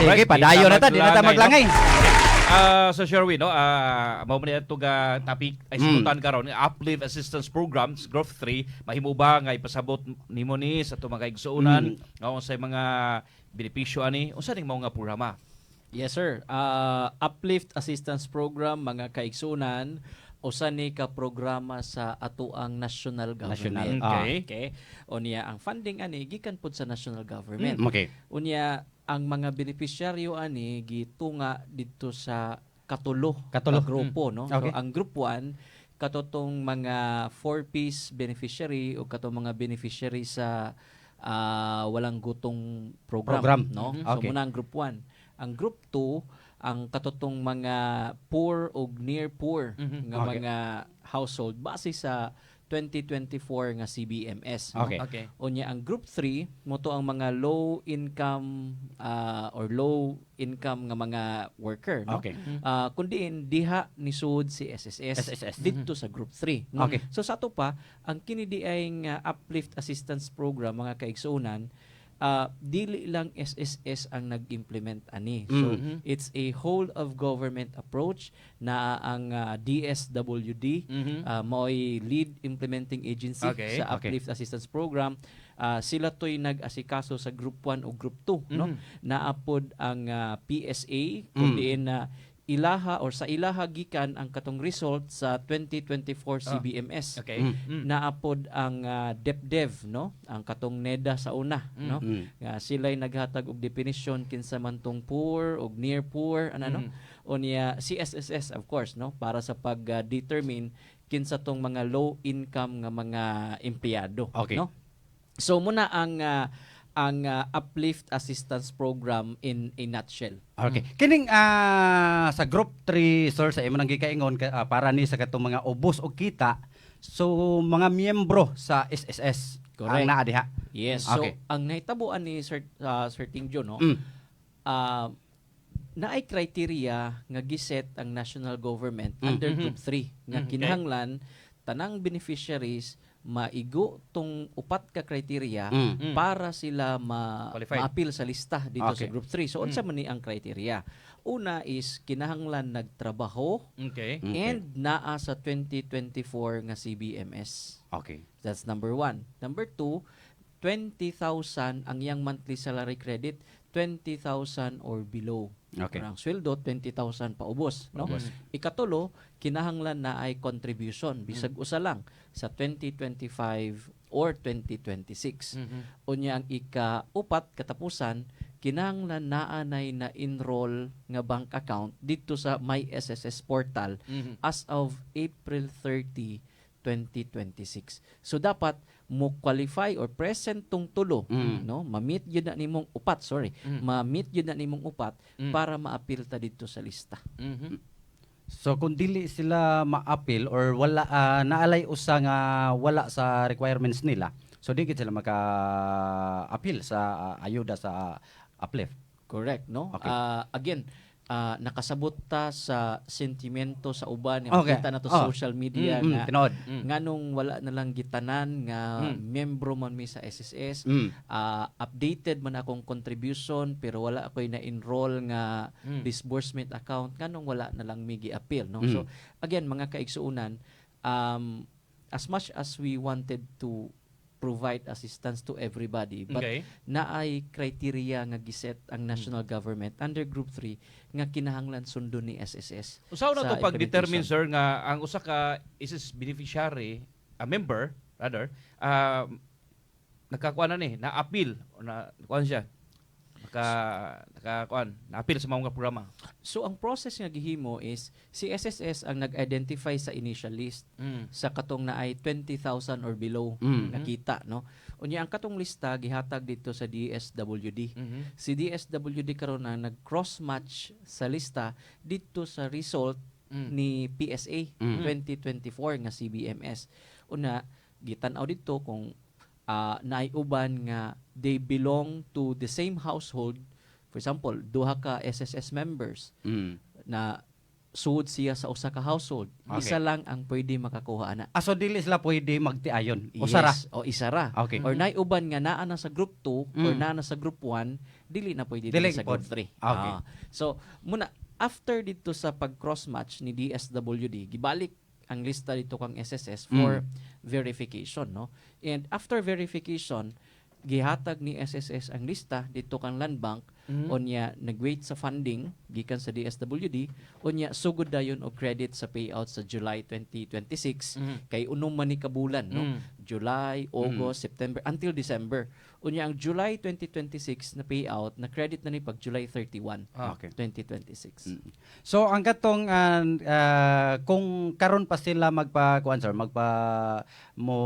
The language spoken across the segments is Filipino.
Sige, padayon na ta, di na ta maglangay. So Sherwin, no, mao man ito ga topic ay simutan karon Uplift Assistance Programs Growth 3 mahimo ba nga ipasabot nimo ni sa ato mga igsuonan sa mga benepisyo ani unsa ning mao nga programa? Yes sir. Uplift Assistance Program mga kaigsunan usa ni ka programa sa atoang national government. Okay. Unya ang funding ani gikan pud sa national government. Okay. Unya ang mga beneficiaryo ani gitunga dito sa katulo Katulo. ka grupo no. Okay. So ang group 1 katotong mga 4-piece beneficiary o katong mga beneficiary sa walang gutong program. No. So Okay. muna ang group 1. Ang group 2 ang katotong mga poor o near poor nga Okay. mga household base sa 2024 nga CBMS. No? Okay. Unya ang group 3 mo to ang mga low income or low income nga mga worker no. Okay. Kundiin diha ni sud si SSS, SSS. dito sa group 3 no? Okay. So sa ato pa ang kini di ay nga uplift assistance program mga kaigsuonan dili lang SSS ang nag-implement ani. So it's a whole of government approach na ang DSWD mo'y lead implementing agency Okay. sa uplift assistance program. Sila to'y nag-asikaso sa group 1 o group 2 no. Naapod ang PSA kundi na ilaha or sa ilaha gikan ang katong result sa 2024 CBMS. Okay. Naapod ang DepDev no, ang katong NEDA sa una no. Sila'y naghatag og definition kinsa man tong poor og near poor no. Unya CSSS of course no para sa pag-determine kinsa tong mga low income nga mga empleyado Okay. no. So muna ang uplift assistance program in a nutshell. Okay. Kining sa group 3 sir sa imo nang gikaingon para ni sa katong mga ubos o kita. So mga miyembro sa SSS Correct. ang naa diha. Yes. So Okay. ang nahitabuan ni Sir Tingjo no, naay criteria nga giset ang national government under group 3 nga kinahanglan tanang beneficiaries maigo tong upat ka criteria para sila Qualified. ma-appeal sa lista dito Okay. sa group 3. So unsa man ni ang criteria? Una is kinahanglan nagtrabaho Okay. and naa sa 2024 nga CBMS. Okay. That's number 1. Number 2, 20,000 ang iyang monthly salary credit, 20,000 or below. Okay. Ang sweldo 20,000 paubos, no? Ikatulo, kinahanglan na ay contribution bisag usa lang sa 2025 or 2026. Unya ang ikaupat katapusan, kinahanglan naanay na enroll nga bank account dito sa My SSS portal as of April 30, 2026. So dapat mo qualify or present tong tulo no ma-meet yun na nimong upat ma-meet yun na nimong upat para ma-appeal ta dito sa lista. So kung dili sila ma-appeal or wala naalay usa nga wala sa requirements nila, so di gid sila maka-appeal sa ayuda sa uplift. Correct no. Okay. Again nakasabot ta sa sentimento sa uban nga Okay. makita na to sa social media nga Tinood. nganong wala na lang gitanan nga membro man mi sa SSS. Updated man akong contribution pero wala ako'y na-enroll nga disbursement account nganong wala na lang mi gi-appeal no. So again mga kaigsuunan as much as we wanted to provide assistance to everybody but naay criteria nga giset ang national government under group 3 nga kinahanglan sundon ni SSS. Usaw na sa to pag-determine implementation. sir nga ang usa ka SSS beneficiary, a member rather, nakakuan na ni, na-appeal o na kuan siya. Na-appeal sa mga programa. So ang process nga gihimo is si SSS ang nag-identify sa initial list sa katong naay 20,000 or below nakita no. Unya ang katong lista gihatag dito sa DSWD. Si DSWD karon na nag-cross match sa lista dito sa result ni PSA 2024 nga CBMS. Una gitan-aw dito kung naay uban nga they belong to the same household. For example, duha ka SSS members na suod siya sa usa ka household. Okay. Isa lang ang pwede makakuha ana. So dili sila pwede magtiayon. Usara. Yes, o isara. Okay. Or nay uban nga naa na sa group 2 or Mm. naa na sa group 1, dili na pwede Dili dili sa pod. group 3. Okay. So muna after dito sa pag-cross match ni DSWD, gibalik ang lista dito kang SSS for verification, no? And after verification, gihatag ni SSS ang lista dito kang Land Bank, unya nagwait sa funding gikan sa DSWD, unya sugod dayon og credit sa payout sa July 2026 kay unom man ni kabulan, no? July, August, September until December. Unya ang July 2026 na payout na credit na ni pag July 31, Okay. 2026. So ang katong kung karon pa sila magpa-kuan sir, mo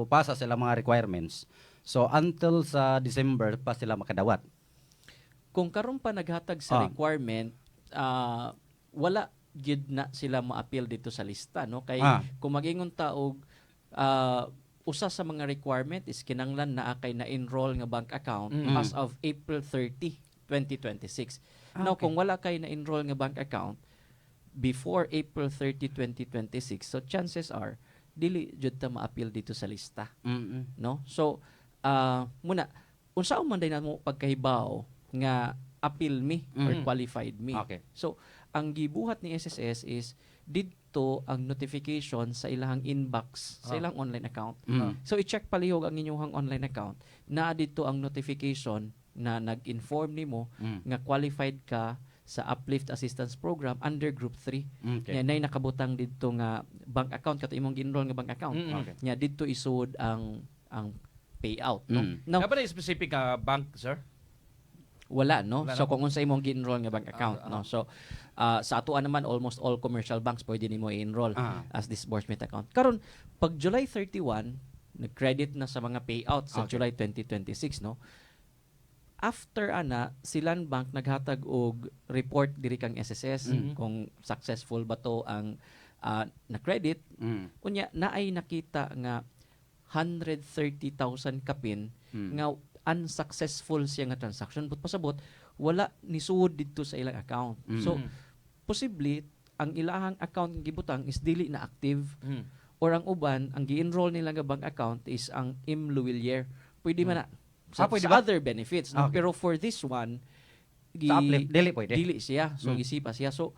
pasa sila mga requirements. So until sa December pa sila makadawat. Kung karon pa naghatag sa Ah. requirement, wala gid na sila ma-appeal dito sa lista, no? Kay Ah. kung magingon taog usa sa mga requirement is kinanglan na kay na-enroll nga bank account as of April 30, 2026. Now Okay. kung wala kay na-enroll nga bank account before April 30, 2026, so chances are dili jud ta ma-appeal dito sa lista, no? So muna unsa man day namo pagkahibaw nga appeal me or qualified me. Okay. So ang gibuhat ni SSS is didto ang notification sa ilahang inbox sa ilang online account. So i-check palihog ang inyong online account na didto ang notification na nag-inform nimo nga qualified ka sa Uplift Assistance Program under Group 3. Okay. Nya nay nakabutang didto nga bank account kato imong gi-enroll nga bank account. Okay. Nya didto isud ang payout, no? Now, Kaya ba na specific bank, sir? wala, no? Wala So na kung unsa imong gi-enroll nga bank account, no? So sa atuan naman almost all commercial banks pwede nimo i-enroll as disbursement account. Karon pag July 31, nag-credit na sa mga payout sa Okay. July 2026, no? After ana, silan bank naghatag og report diri kang SSS kung successful ba to ang na-credit. Unya naay nakita nga 130,000 kapin nga unsuccessful siya nga transaction but pasabot wala ni suod didto sa ilang account. So possibly ang ilahang account nga gibutang is dili na active or ang uban ang gi-enroll nila nga bank account is ang Imluwilier. Pwede man na sa, pwede sa ba? other benefits, no? Okay. Pero for this one Sa Uplift, dili pwede. dili siya. So gisipa siya. So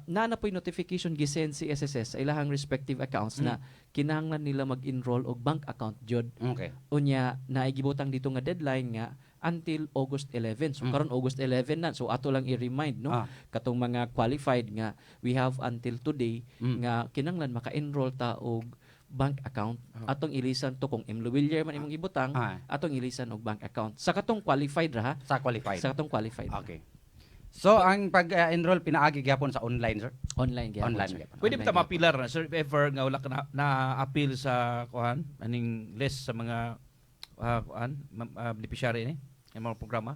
na po'y notification gisend si SSS sa ilahang respective accounts na kinahanglan nila mag-enroll og bank account jud. Okay. Unya naigibutang dito nga deadline nga until August 11. So karon August 11 na. So ato lang i-remind, no? Katong mga qualified nga we have until today nga kinahanglan maka-enroll ta og bank account. Atong ilisan to kung Imluwilier man imong ibutang, atong ilisan og bank account. Sa katong qualified ra ha? Sa qualified. Sa katong qualified. Okay. So ang pag-enroll pinaagi gyapon sa online sir. Online gyapon. Online sir. gyapon. Pwede ba Online ta mapilar na, sir, if ever nga wala ka na-appeal sa kuhan, aning list sa mga beneficiary ni, yung mga programa?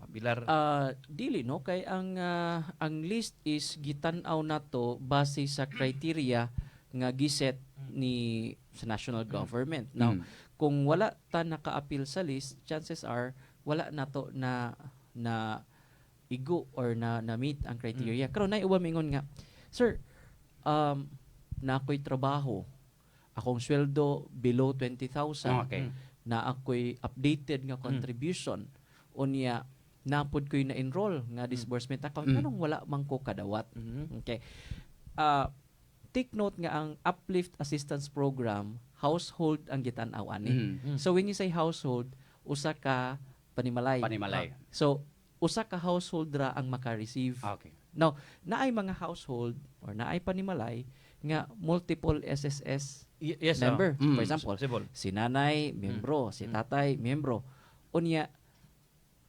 Mapilar. Dili no kay ang list is gitan-aw nato base sa criteria nga giset ni sa national government. Now, kung wala ta naka-appeal sa list, chances are wala nato na igo or na meet ang criteria. Karon nay uban mingon nga, sir, na ako'y trabaho, akong sweldo below 20,000, Okay. na ako'y updated nga contribution, unya napod ko'y na-enroll nga disbursement account, anong wala man ko kadawat. Okay. Take note nga ang Uplift Assistance Program, household ang gitan-aw ani. So when you say household, usa ka panimalay. Panimalay. So usa ka household ra ang maka-receive. Okay. Now, naay mga household or naay panimalay nga multiple SSS Yes, member. Mm. For example, possible. si nanay, membro, si tatay, membro. Unya,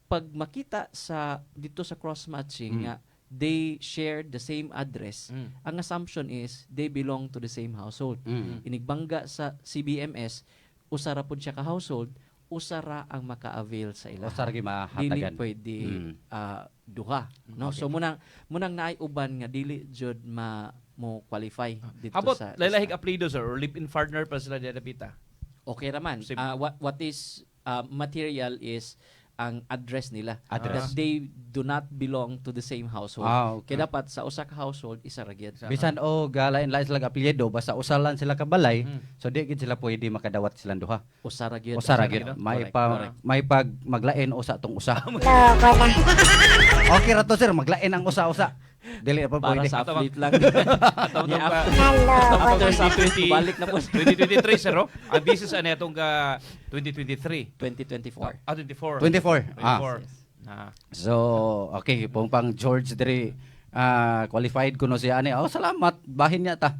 pag makita sa dito sa cross-matching nga they share the same address, ang assumption is they belong to the same household. Inigbangga sa CBMS, usara pud siya ka household, usara ang maka-avail sa ila. Usar gi Dili mahatagan. pwede duha, no? So munang naay uban nga dili jud mo qualify dito How about sa lailahig apelido, sir, or live-in partner pa sila dapita? okay raman. Sim- What is material is ang address nila. Address. That they do not belong to the same household. Okay. Kaya dapat sa usa ka household isa ra gyud. Bisan o lain-lain sila apelyido basta usalan sila ka balay, so di gid sila pwede makadawat silang duha. Usa ra gyud. Usa ra gyud. gyud. May Correct. may pag maglain usa tong usa. Okay ra to sir, maglain ang usa-usa. Dili pa Para pwede. sa Ato, fleet lang. Atong Yeah, after After sa 2020, balik na po 2023 sir, oh. Ang business ani atong 2023. 2024. 24. 24. 24. Yes. So, okay, pang George diri qualified kuno siya ani. Oh, salamat. Bahin niya ta.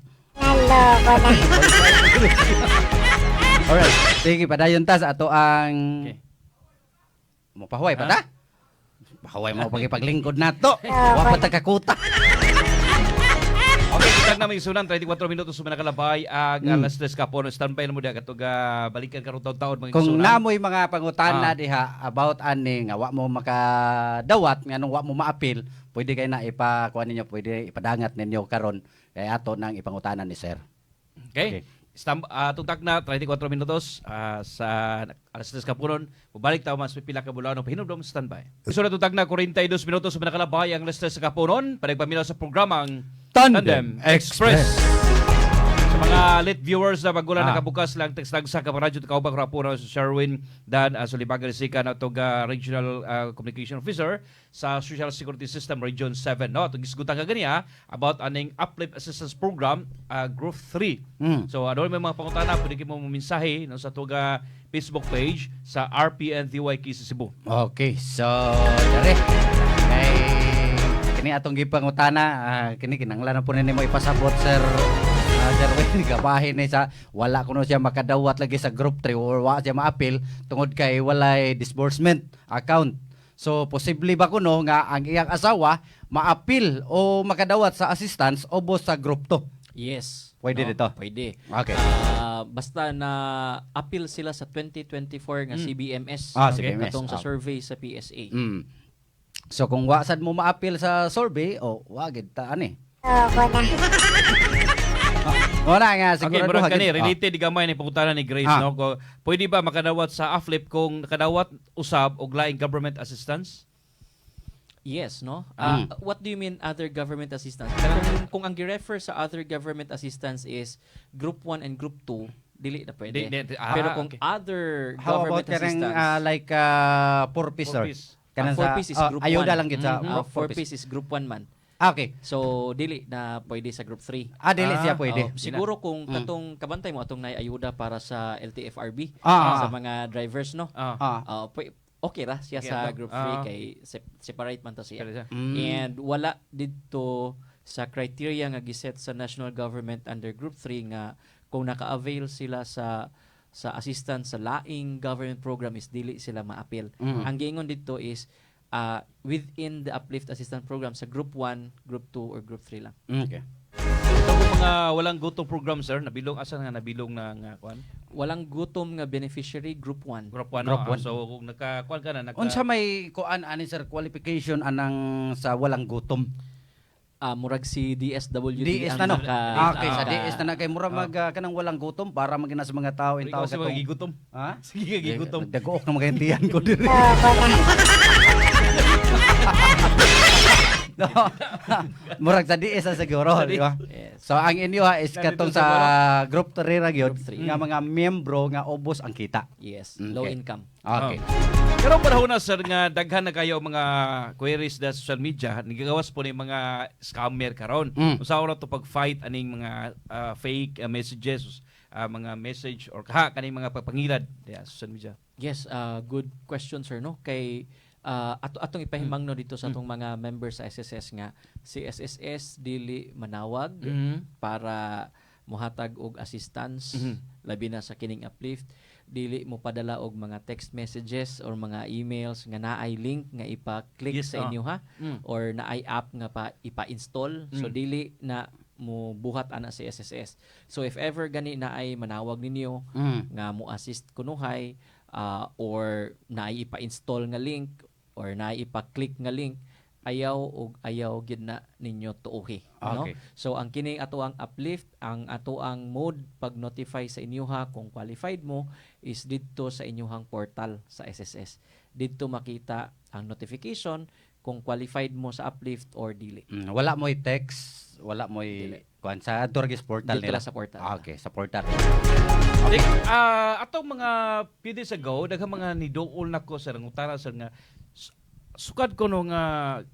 Alright. Sige, padayon ta sa ato ang Okay. Mapahuway pa ta? Pahuway mo paglingkod nato. Wa pa ta kakuta. Okay, kita na may sunan 34 minutos sa nakalabay ang alas 3 kapon standby na mo dia katog balikan karon taon mga Kung igsunan. namoy mga pangutana diha about ani nga wa mo makadawat nganong wa mo maapil, pwede kay na ipakuan ninyo, pwede ipadangat ninyo karon kay ato nang ipangutanan ni sir. Okay. Tugtag na 34 minutos sa alas 3 kapunon. Mubalik tayo mas pipila ka bulan ng pahinumdom standby. So na tugtag na 42 minutos sa nakalabay ang alas 3 kapunon. Panagpaminaw sa programang Tandem Express. Sa mga lit viewers na bago lang Ah. nakabukas lang text lang sa kaparadyo at kaubang rapuno sa Sherwin Dan Sulibagan Sika na itong Regional Communication Officer sa Social Security System Region 7. No? Itong isgutan ka ganiya about aning Uplift Assistance Program Group 3. So ano may mga pangutana, pwede kayo mo mensahe no, sa itong Facebook page sa RPNTYK sa Cebu. Okay, so dere kay kini atong gipangutana, kini kinahanglan na po nimo ipasabot sir. Sir Wayne, gabahin ni sa wala kuno siya makadawat lagi sa group 3 or wa siya maapil tungod kay walay disbursement account. So posible ba kuno nga ang iyang asawa maapil o makadawat sa assistance o boss sa group 2? Yes. Pwede dito? Pwede. Okay. Basta na appeal sila sa 2024 nga CBMS. CBMS. Katong sa survey sa PSA. So kung wa sad mo maapil sa survey, wa gid ta ani. Wala nga Okay, siguro murag kani related di gamay ni pangutana ni Grace no. Pwede ba makadawat sa AFLIP kung nakadawat usab og laing government assistance? Yes, no? What do you mean other government assistance? Kung ang gi-refer sa other government assistance is Group 1 and Group 2, dili na pwede. Pero kung okay. other How government about karang assistance, like 4-piece or kanang 4-piece is Group 1. ayuda lang gid sa 4-piece is Group 1 man. Okay. So, dili na pwede sa Group 3. Dili siya pwede. Siguro kung katong kabantay mo atong ayuda para sa LTFRB sa mga drivers, no? Okay ra siya Okay, sa no? Group 3 kay separate man to siya. Mm. And wala dito sa criteria nga giset sa national government under Group 3 nga kung naka-avail sila sa assistance sa laing government program is dili sila ma-appeal. Ang giingon dito is within the Uplift Assistance Program sa Group 1, Group 2, or Group 3 lang. Okay. Ito mga walang gutong program sir, nabilong asa nga nabilong na nga kuan? Walang gutom nga beneficiary, Group 1. Group 1. Group one. So kung nakakuan ka na Unsa may kuan ani sir qualification anang sa walang gutom? Murag si DSWD DS na no. Okay, sa DS na kay mura kanang walang gutom para magina sa mga tao in tao Ikaw sa si gigutom. Ha? Sige gigutom. Dagook na magaintihan ko diri. No. Murag sa DS na siguro, di ba? Yes. So ang inyo is Nandito katong sa sa group 3 ra gyud Group three. nga mga miyembro nga ubos ang kita. Yes, Okay. low income. Okay. Pero panahon na sir nga daghan na kayo mga queries sa social media, nagagawas po ni mga scammer karon. Usa ra to pag-fight aning mga fake messages, mga message or kaning mga pagpangilad sa social media. Yes, good question sir no kay atong ipahimangno dito sa atong mga members sa SSS nga si SSS dili manawag para muhatag og assistance labi na sa kining uplift, dili mo padala og mga text messages or mga emails nga naay link nga ipa-click Yes, sa inyo ha or naay app nga ipa-install, so dili na mo buhat ana si SSS. So if ever gani na ay manawag ninyo nga mo assist kunuhay or naay ipa-install nga link or naay ipa-click nga link, ayaw gid na ninyo tuohi, no? Okay. So ang kining ato ang uplift, ang ato ang mode pag notify sa inyo ha kung qualified mo is didto sa inyong portal sa SSS. didto makita ang notification kung qualified mo sa uplift or dili. Wala mo'y text, wala mo'y kuan sa Turgis portal Dito nila. lang sa portal. Okay, sa portal. Okay. Atong mga few days ago, daghang mga niduol nako sa nangutana sir nga sukad ko no nga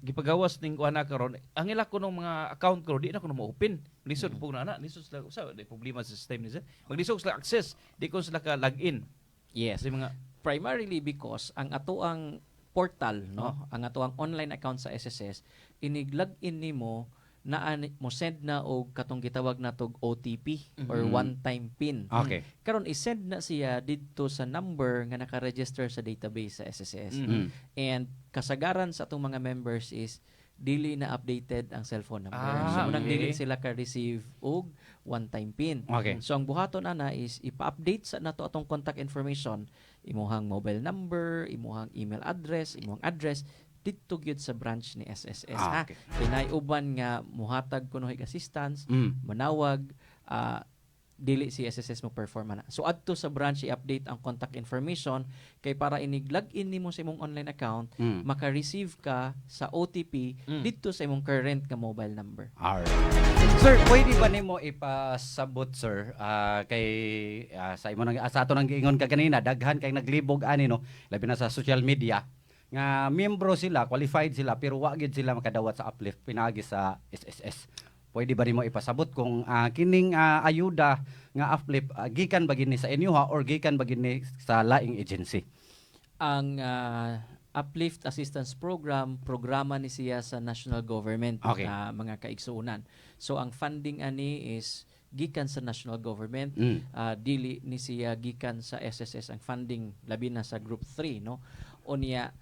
gipagawas ning kuha na karon ang ila ko nung mga account ko di na ko na ma-open lisod po na lisod sila sa di problema sa system ni sir maglisod sila access di ko sila ka login Yes. sa mga Primarily because ang atoang portal, no, ang atoang online account sa SSS, inig-login nimo na mo send na og katong gitawag natog OTP or one-time PIN. Okay. Karon i-send na siya didto sa number nga naka-register sa database sa SSS. And kasagaran sa atong mga members is dili na updated ang cellphone number. So unang dili sila ka-receive og one-time PIN. Okay. So ang buhaton ana is ipa-update sa nato atong contact information, imuhang mobile number, imuhang email address, imuhang address dito gyud sa branch ni SSS ha. Okay. Pinay-uban nga muhatag kuno hig assistance, manawag, dili si SSS mo performa na. So adto sa branch i-update ang contact information kay para inig-login nimo sa imong online account, maka-receive ka sa OTP dito sa imong current nga mobile number. Alright. Sir, pwede ba nimo ipasabot sir kay sa imo nang sa ato nang giingon ka kanina daghan kay naglibog ani no labi na sa social media nga miyembro sila, qualified sila pero wa gid sila makadawat sa uplift pinagi sa SSS. Pwede ba nimo ipasabot kung kining ayuda nga uplift gikan ba gini sa inyo ha or gikan ba gini sa laing agency? Ang Uplift Assistance Program, programa ni siya sa national government Okay. mga kaigsuunan. So ang funding ani is gikan sa national government, dili ni siya gikan sa SSS ang funding labi na sa group 3 no. Unya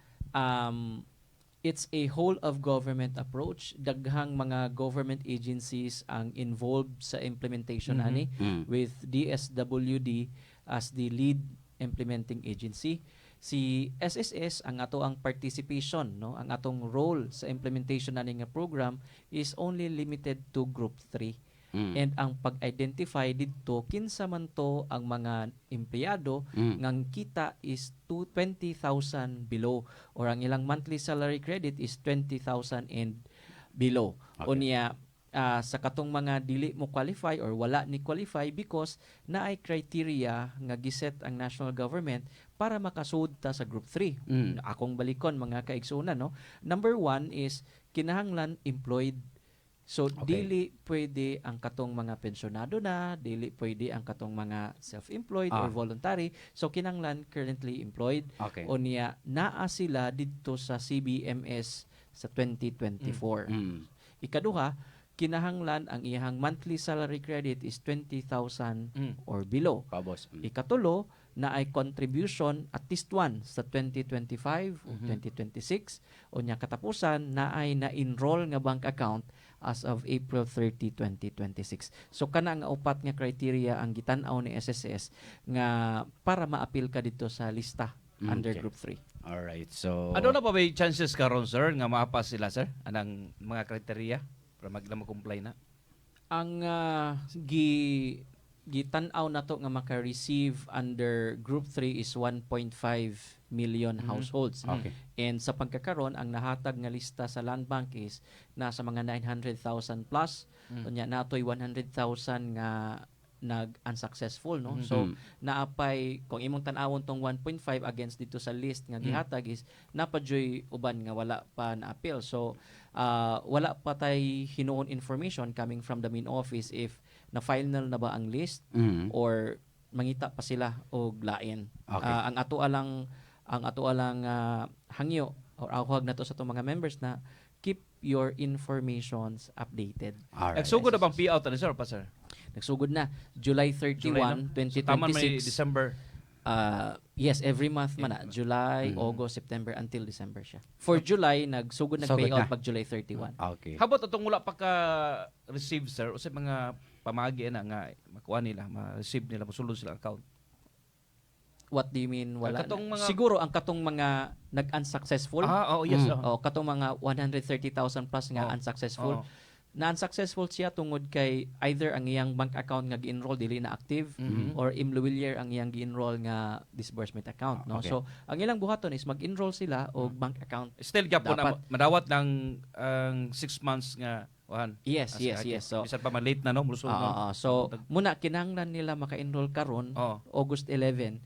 it's a whole of government approach. Daghang mga government agencies ang involved sa implementation ani with DSWD as the lead implementing agency. Si SSS ang ato ang participation no, ang atong role sa implementation ani nga program is only limited to group 3. And ang pag-identify didto kinsa man to ang mga empleyado ngang kita is 20,000 below or ang ilang monthly salary credit is 20,000 and below. Okay. Unya sa katong mga dili mo qualify or wala ni qualify because naay criteria nga giset ang national government para makasud ta sa group 3. Akong balikon mga kaigsunan no. Number 1 is kinahanglan employed. So dili pwede ang katong mga pensyonado na, dili pwede ang katong mga self-employed or voluntary. So kinahanglan currently employed. Okay. O niya naa sila didto sa CBMS sa 2024. Ikaduha, kinahanglan ang iyang monthly salary credit is 20,000 or below. Kabos. Ikatulo, na ay contribution at least one sa 2025 o 2026 o nya katapusan na ay na-enroll nga bank account as of April 30, 2026. So kana nga upat nga criteria ang gitan-aw ni SSS nga para ma-appeal ka dito sa lista under Okay. group 3. Alright. So ano na pa may chances karon sir nga maapas sila sir anang mga kriteria para mag-comply na Ang gitan-aw nato nga maka-receive under group 3 is 1.5 million households. Okay. And sa pagkakaroon ang nahatag nga lista sa Land Bank is nasa mga 900,000 plus. Unya natoy 100,000 nga nag-unsuccessful no. So naapay kung imong tan-awon tong 1.5 against dito sa list nga gihatag is napadyoy uban nga wala pa na-appeal. So wala pa tay hinuon information coming from the main office if na final na ba ang list or mangita pa sila og lain. Okay. Ang ato alang hangyo or awhag nato sa itong mga members na keep your informations updated. Alright. nagsugod na bang payout ani sir pa sir Nagsugod na July 31, July, no? So, tama may 2026. December Yes, every month man na. July, August, September until December siya. For July nagsugod Sugod nag-payout na. pag July 31. Okay. habot atong wala pa ka receive sir usay mga pamagi na nga makuha nila ma-receive nila mosulod sila account What do you mean wala? Katong na? mga- Siguro ang katong mga nag-unsuccessful. oh yes O katong mga 130,000 plus nga Oh. unsuccessful. Oo. na-unsuccessful siya tungod kay either ang iyang bank account nga gi-enroll dili na active or imluwilier ang iyang gi-enroll nga disbursement account, no? Okay. So ang ilang buhaton is mag-enroll sila og bank account. Still gyapon Dapat. madawat ng 6 months nga kuan. Yes. So bisan pa man late na no, mulusog no. so muna kinahanglan nila maka-enroll karon Oo. August 11.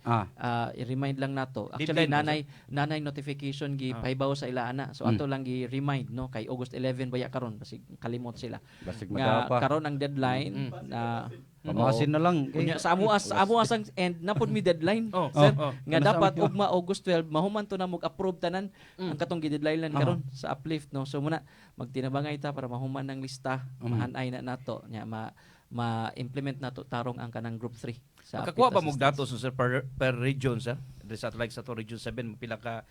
I-remind lang nato. Actually Deadline nanay notification gi pahibaw sa ila ana. So ato lang gi-remind no kay August 11 baya karon basig kalimot sila. Basig Nga madapa. karon ang deadline na Pamasin na lang. Unya, sa amo ang end napod mi deadline. Oh, Sir, oh. nga Ano sa dapat inyo? ugma August 12 mahuman to na mag-approve tanan ang katong gi-deadline lang karon sa uplift, no. So muna magtinabangay ta para mahuman ng lista, maanay na nato nya ma-implement nato tarong ang kanang group 3 sa Makakuha ba uplift mong assistance. datos sir per region sir? Dili sa like sa to region 7 pila ka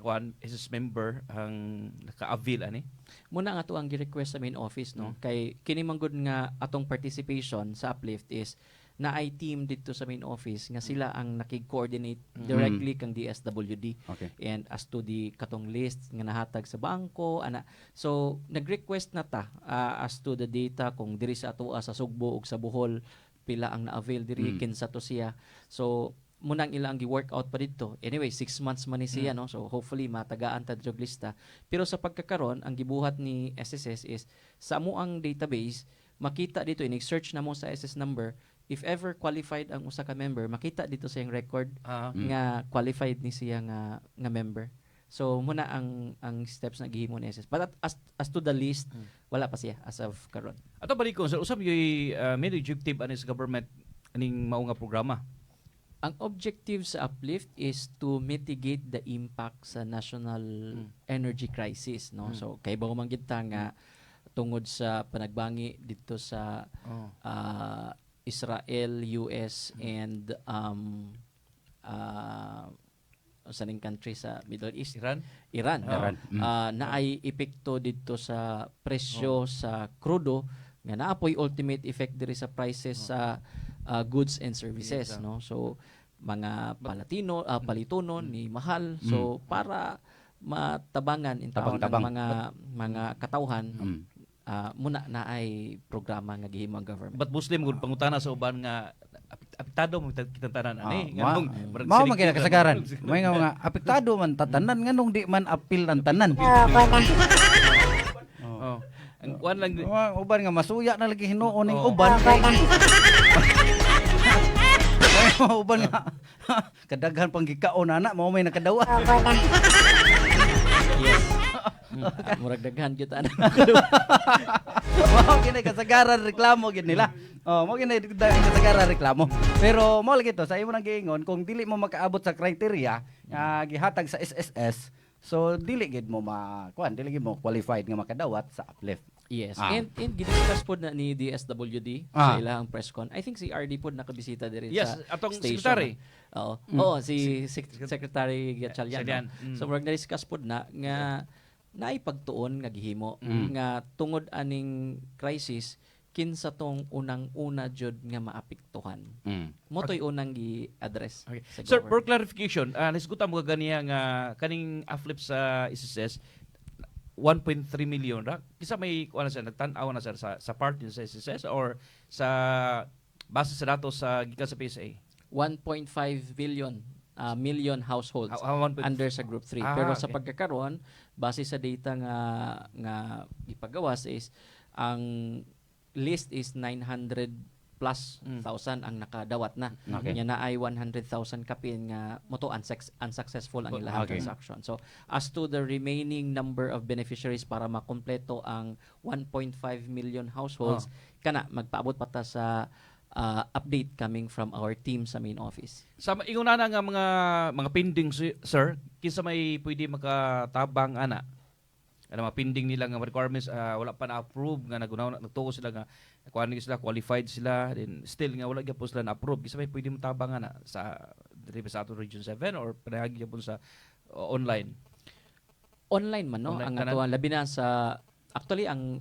kuan SS member ang naka-avail ani? Muna nga to ang gi-request sa main office, no. Kay kini manggod nga atong participation sa uplift is na ay team dito sa main office nga sila ang nakig-coordinate directly kang DSWD. Okay. And as to the katong list nga nahatag sa bangko ana, so nag-request na ta as to the data kung diri sa atoa sa Sugbo ug sa Bohol pila ang na-avail diri kinsa to siya. So munang ilang gi-work out pa dito. Anyway, 6 months man ni siya, no. So hopefully matagaan ta jog lista. Pero sa pagkakaron ang gibuhat ni SSS is sa amo ang database makita dito ini-search na mo sa SS number if ever qualified ang usa ka member, makita dito sa iyang record nga qualified ni siya nga member. So muna ang steps na gihimo ni SS. But as to the list, wala pa siya as of karon. Ato balik ko sir, usab yung main objective ani sa government aning mao nga programa. Ang objective sa uplift is to mitigate the impact sa national energy crisis, no. So kay ba man kita nga tungod sa panagbangi dito sa Israel, US and saning country sa Middle East, Iran? Iran. Naay epekto dito sa presyo sa krudo nga naapoy ultimate effect diri sa prices sa goods and services, no. So mga palitunon ni mahal, so para matabangan in taon ng mga katawhan, muna na ay programa nga gihimo ang government. But Muslim gud pangutana sa uban nga apektado mo kita tanan ani Mao man kay kasagaran. May nga mga apektado man tatanan nganong di man apil ang tanan. Oh. Ang kuan lang Uban nga masuya na lagi hinuon ning uban. Uban nga kadaghan pang gikaon ana mao may nakadawa. Yes. Murag daghan kita ana. Mao kinay kasagaran reklamo gid nila. Mao kinay kasagaran reklamo. Pero mao lagi to sa imo nang giingon kung dili mo makaabot sa criteria nga gihatag sa SSS, so dili gid mo dili gid mo qualified nga makadawat sa uplift. Yes. And gidiscuss pod na ni DSWD sa ilang press con. I think si RD pod nakabisita diri Yes, sa atong station. secretary. Oo, si Secretary Gatchalian. Gatchalian. So murag na-discuss pod na nga naipagtuon nga gihimo nga tungod aning crisis kinsa tong unang-una jud nga maapektuhan. Motoy unang gi-address. Okay. sa Sir, government. for clarification, nasigutan mo ganiya nga kaning aflip sa SSS 1.3 million ra. Kisa may kuan sa nagtan-aw na sir sa part din sa SSS or sa base sa datos sa gikan sa PSA. 1.5 million households under sa group 3. Pero sa okay. pagkakaroon, base sa data nga ipagawas is ang list is 900 plus thousand ang nakadawat na. Okay. Nya na ay 100,000 kapin nga moto unsuccessful ang ilang transaction. So as to the remaining number of beneficiaries para makompleto ang 1.5 million households, kana magpaabot pa ta sa update coming from our team sa main office. Sa inguna na nga mga pending sir, kinsa may pwede makatabang ana? Ano mga pending nila nga requirements wala pa na-approve nga nagtuo sila nga kuan sila qualified sila then still nga wala gyapon sila na-approve. Kinsa may pwede matabang ana sa diri sa ato Region 7 or panahagi gyapon sa online? Online man, no? Online Ang kanan? atuan labi na sa actually ang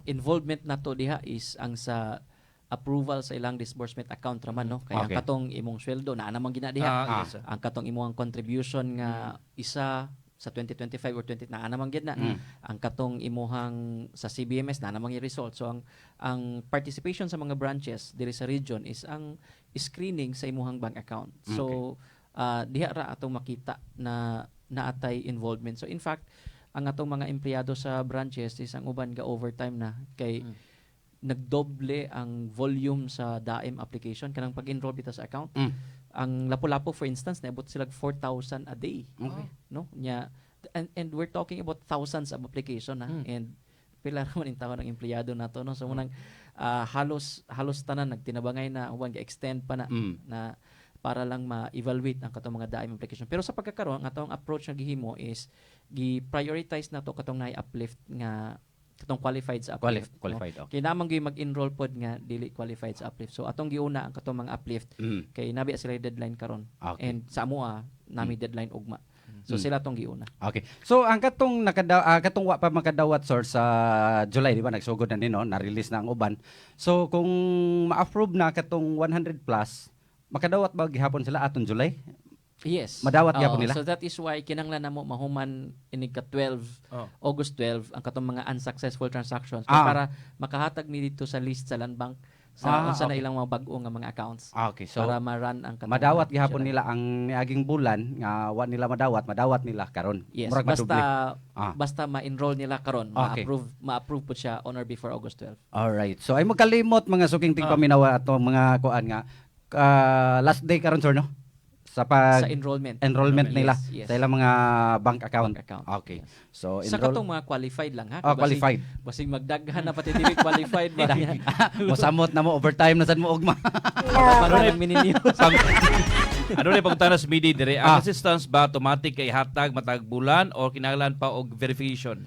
involvement nato diha is ang sa approval sa ilang disbursement account raman, no? Kaya Okay. ang katong imong sweldo na namang gina diha. Yes, sir. Ang katong imong contribution nga isa sa 2025 or 20 na namang gid na ang katong imuhang sa CBMS na namang yung result. So ang participation sa mga branches diri sa region is ang screening sa imuhang bank account. So diha ra atong makita na naatay involvement. So in fact, ang atong mga empleyado sa branches is ang uban ga overtime na kay nagdoble ang volume sa DAIM application kanang pag-enroll bitaw sa account. Ang Lapu-Lapu for instance naabot sila 4,000 a day. Okay. No? Nya and we're talking about thousands of application and pila ra man in tawo ng empleyado nato no. So munang halos tanan nagtinabangay na uban ga-extend pa na na para lang ma-evaluate ang katong mga DAIM application. Pero sa pagkakaroon ang atong approach nga gihimo is gi-prioritize nato katong na-uplift nga katong qualified sa uplift. Qualified. No? Kay namang gyud mag-enroll pod nga dili qualified sa uplift. So atong giuna ang katong mga uplift kay nabi sila deadline karon. Okay. And sa amoa nami deadline ugma. So sila tong giuna. Okay. So ang katong katong wa pa makadawat sir sa July di ba nagsugod na nino, na-release na ang uban. So kung ma-approve na katong 100 plus, makadawat ba gihapon sila atong July? Yes. Madawat gyapon nila. So that is why kinahanglan namo mahuman ini ka 12 August 12 ang katong mga unsuccessful transactions para makahatag ni dito sa list sa land bank sa unsa na ilang mga bag-o nga mga accounts. Okay. So para ma-run ang katong madawat mga gihapon sila. nila ang niaging bulan nga wa nila madawat nila karon. Yes, Murag madoble. basta ma-enroll nila karon, Okay. ma-approve po siya on or before August 12. Alright. So ay magkalimot mga suking tigpaminawa ato mga kuan nga last day karon sir no? Sa Sa enrollment nila Yes. sa ilang mga bank account. Bank account. Okay. Yes. So Sa katong mga qualified lang ha. qualified. Basig magdaghan na pati dili qualified ba niya. Mosamot na mo overtime na sad mo ugma. Para mininiyo. Ano rin pagkutana sa media dire? Ang assistance ba automatic kay hatag matag bulan or kinahanglan pa og verification?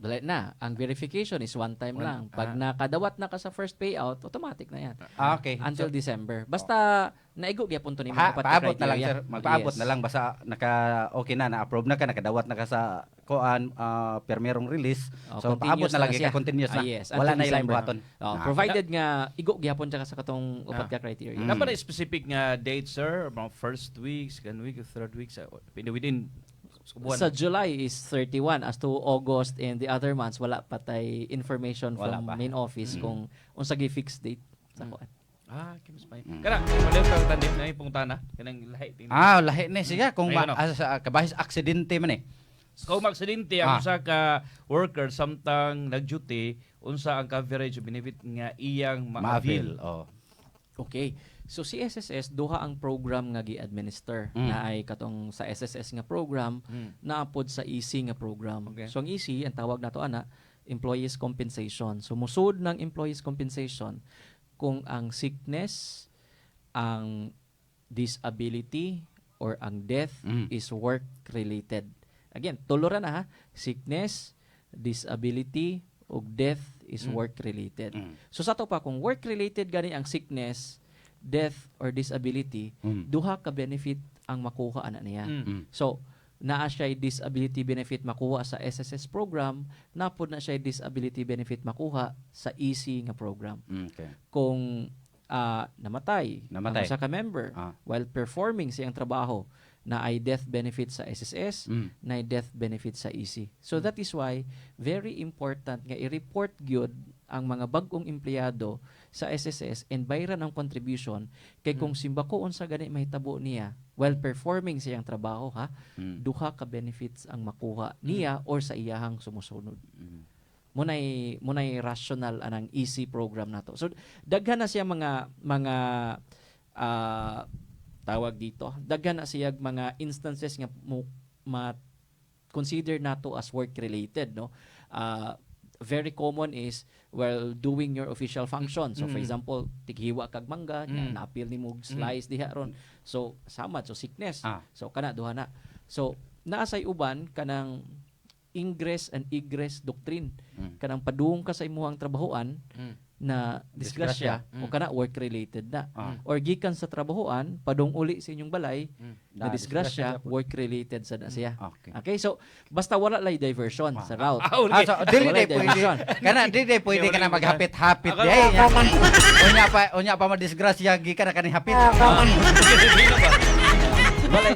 Dali na. Ang verification is one time lang. Pag nakadawat na ka sa first payout, automatic na yan. Okay. Until December. Basta naigo gyapon to ni mga paabot na lang sir. criteria. Magpaabot Yes. na lang basta okay na-approve na ka, nakadawat na ka sa kuan permerong release. So paabot na lang siya. ka continuous na. Yes, Wala until na ilang December. buhaton. Provided nga igo gyapon ka sa katong upat ka criteria. Napa na specific nga date sir? Mga first week, second week, third week within buwan. Sa July is 31 as to August and the other months wala pa tay information Wala from pa. main office kung unsa gi fixed date sa kuan. Kimus pa. Kana wala ka tandem na pungtana kanang lahi. Lahi na siya kung Ayun, no? kabahis aksidente man eh. Kung magsidente ang usa ka worker samtang nag-duty, unsa ang coverage o benefit nga iyang ma-avail? Oh. Okay. So si SSS duha ang program nga gi-administer na ay katong sa SSS nga program naapod sa EC nga program. Okay. So ang EC ang tawag nato ana employees compensation. So musud ng employees compensation kung ang sickness, ang disability or ang death is work related. Again, tuloran na ha, sickness, disability ug death is work related. So sa to pa kung work related gani ang sickness, death or disability, duha ka benefit ang makuha ana niya. So naa siya disability benefit makuha sa SSS program, napod na siya disability benefit makuha sa EC nga program. Okay. Kung namatay ang usa ka member while performing siyang trabaho, na ay death benefit sa SSS, na ay death benefit sa EC. So that is why very important nga i-report gyud ang mga bag-ong empleyado sa SSS and bayran ang contribution kay kung simbako unsa gani mahitabo niya while performing siyang trabaho duha ka benefits ang makuha niya or sa iyahang sumusunod. Munay rational anang EC program nato. So daghan na siya mga tawag dito. Daghan na siya mga instances nga consider nato as work related, no. Very common is while doing your official function. So for example, tighiwa kag mangga, na-appeal ni mog slice diha ron. So samad so sickness. So kana duha na. So naasay uban kanang ingress and egress doctrine. Kanang padung ka sa imuhang trabahoan na disgrasya o kana work related na. Or gikan sa trabahoan padung uli sa inyong balay na disgrasya work related sa na siya. Okay, so basta wala lay diversion sa route. So dili day pwede. Kana dili pwede ka na maghapit-hapit day. Unya pa madisgrasya gikan na kani hapit.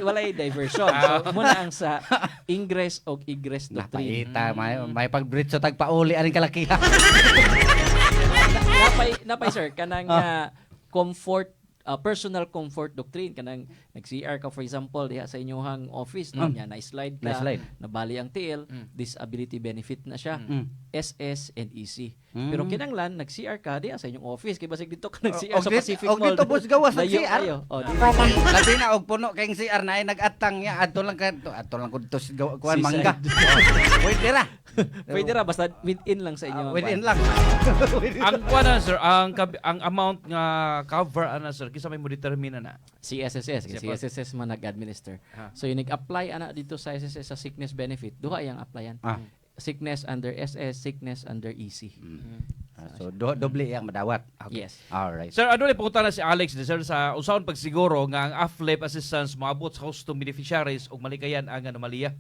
walay diversion. So muna ang sa ingress o egress doctrine. Napaita, may pagbridge sa tagpauli aning kalakihan. Napay sir kanang comfort personal comfort doctrine kanang nag-CR ka for example diha sa inyong office no nya na-slide ka Na-slide. nabali ang TL disability benefit na siya SS and EC pero Mm. kinanglan nag-CR ka diha sa inyong office kay basig dito ka nag-CR Og sa dit- Pacific og Mall dito, boss, gawas sa Layo CR. kayo. Di- Labi na og puno kay CR na ay nag-atang niya adto lang ko dito kuan Seaside. mangga. Wait dira. pwede ra basta within lang sa inyo Within lang. Ang kuan na sir, ang amount nga cover ana sir, kisa may mo determine na. si SSS Siya si pa. SSS man nag-administer Ha. so yung nag-apply ana dito sa SSS sa sickness benefit duha yang applyan Ah. sickness under SS sickness under EC So doble yang madawat. yes All right. Sir, ano ni punta na si Alex ni sir sa usaon pagsiguro nga ang AFLEP assistance moabot sa custom beneficiaries ug malikayan ang anomalya.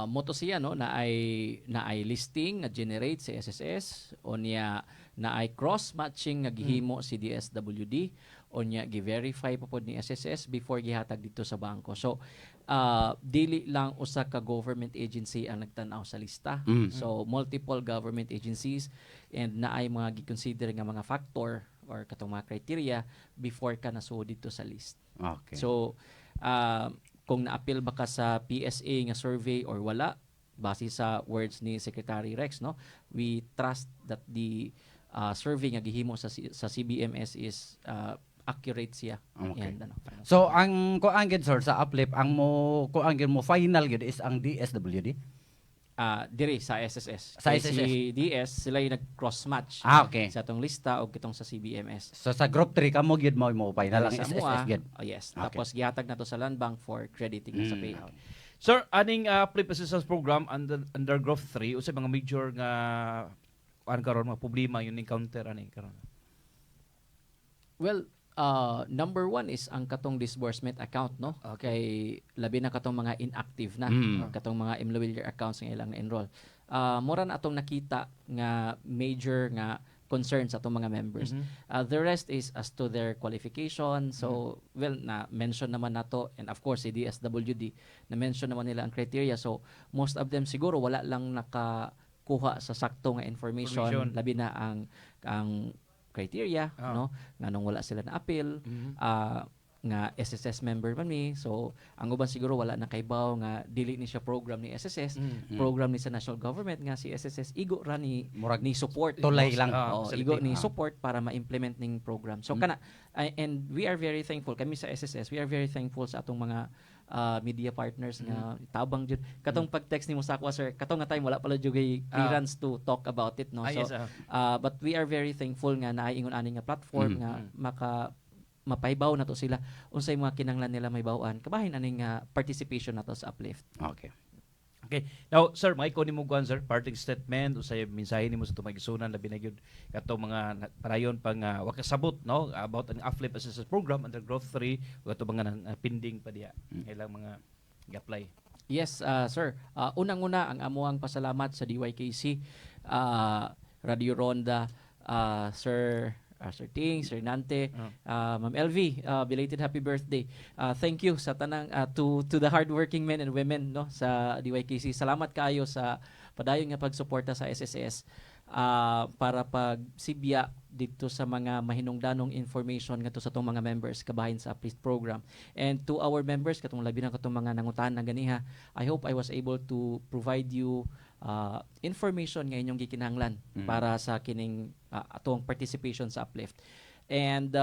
moto siya no na ay listing na generate sa SSS o niya na ay cross matching nga gihimo si DSWD o niya gi-verify pa pod ni SSS before gihatag dito sa bangko. So dili lang usa ka government agency ang nagtan-aw sa lista. So multiple government agencies and na ay mga gi-consider nga mga factor or katong mga criteria before ka nasuod dito sa list. Okay. So, kung na-appeal ba ka sa PSA nga survey or wala, base sa words ni Secretary Rex, no, we trust that the survey nga gihimo sa CBMS is accurate siya. Okay. And, So ang kuan gid sir sa uplift ang mo kuan gid mo final gid is ang DSWD. diri sa SSS. Sa Kay SSS. Si DS, sila yung nag-cross match Okay. sa atong lista o kitong sa CBMS. So sa group 3 kamo gid mo final ang Sa SSS MUA, gid. yes. Okay. Tapos gihatag na to sa Land Bank for crediting sa payout. Sir, aning AFLEP assistance program under Growth 3 usay mga major nga kuan karon mga problema yung encounter ani karon. Well, number one is ang katong disbursement account, no? Kay labi na katong mga inactive na, katong mga MLWR accounts nga ilang na-enroll. Mura na atong nakita nga major nga concerns sa atong mga members. The rest is as to their qualification. So, well, na-mention naman nato and of course, si DSWD, na-mention naman nila ang criteria. So, most of them siguro wala lang nakakuha sa sakto nga information. Labi na ang criteria, no? Nganong wala sila na appeal, nga SSS member man mi. So, ang uban siguro wala na kaybaw nga dili ni siya program ni SSS, program ni sa national government nga si SSS igo ra ni Murag ni support. tulay lang. Igo ni support para ma-implement ning program. So kana and we are very thankful kami sa SSS. We are very thankful sa atong mga media partners nga tabang jud katong pag-text nimo sa ako sir katong nga time wala pala jud clearance to talk about it no. So but we are very thankful nga naay ingon ani nga platform nga mapaybaw na to sila unsay mga kinahanglan nila may bawaan kabahin aning participation nato sa uplift. Okay. Okay. Now, sir, may ko nimo kuan sir, parting statement usay mensahe nimo sa tumagisunan labi na gyud katong mga parayon pang wa kasabot no about ang AFLEP assistance program under Growth 3 ug ato mga pending pa diha ilang mga i-apply. Yes, sir. Unang-una ang amuang pasalamat sa DYKC, Radio Ronda, Sir Ting, Sir Nante, Ma'am LV, belated happy birthday. Thank you sa tanang to the hardworking men and women no sa DYKC. Salamat kaayo sa padayon nga pagsuporta sa SSS para pagsibya dito sa mga mahinungdanong information ngadto sa tong mga members kabahin sa uplift program. And to our members katong labi na katong mga nangutan na ganiha, I hope I was able to provide you information nga inyong gikinahanglan para sa kining atong participation sa uplift. And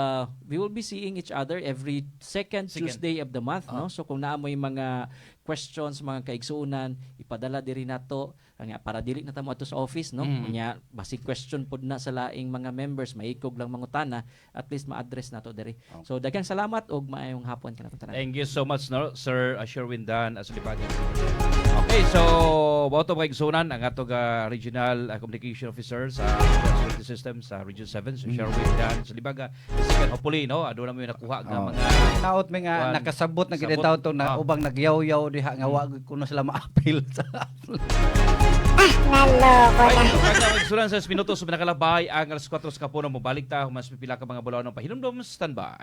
we will be seeing each other every second Tuesday of the month, no? So kung naamoy mga questions, mga kaigsuunan, ipadala diri nato nga para dili na ta mo ato sa office, no? Nya basic question pod na sa laing mga members, maikog lang mangutana, at least ma-address nato diri. So daghang salamat og maayong hapon kanatong tanan. Thank you so much, no, Sir Sherwin Dan as Libagan. Okay, so boto kaigsunan ang ato regional communication officer sa security system sa Region 7, Sir Sherwin Dan sa Libaga. Hopefully, no, ado na mo nakuha nga mga naot mi nga nakasabot na gid taw to na ubang nagyaw-yaw diha nga wa kuno sila ma-appeal sa Sulan sa minutos sa pinakalabay ang alas 4 sa kapuno mo balik ta mas pipila ka mga bulaw ng pahinumdom standby.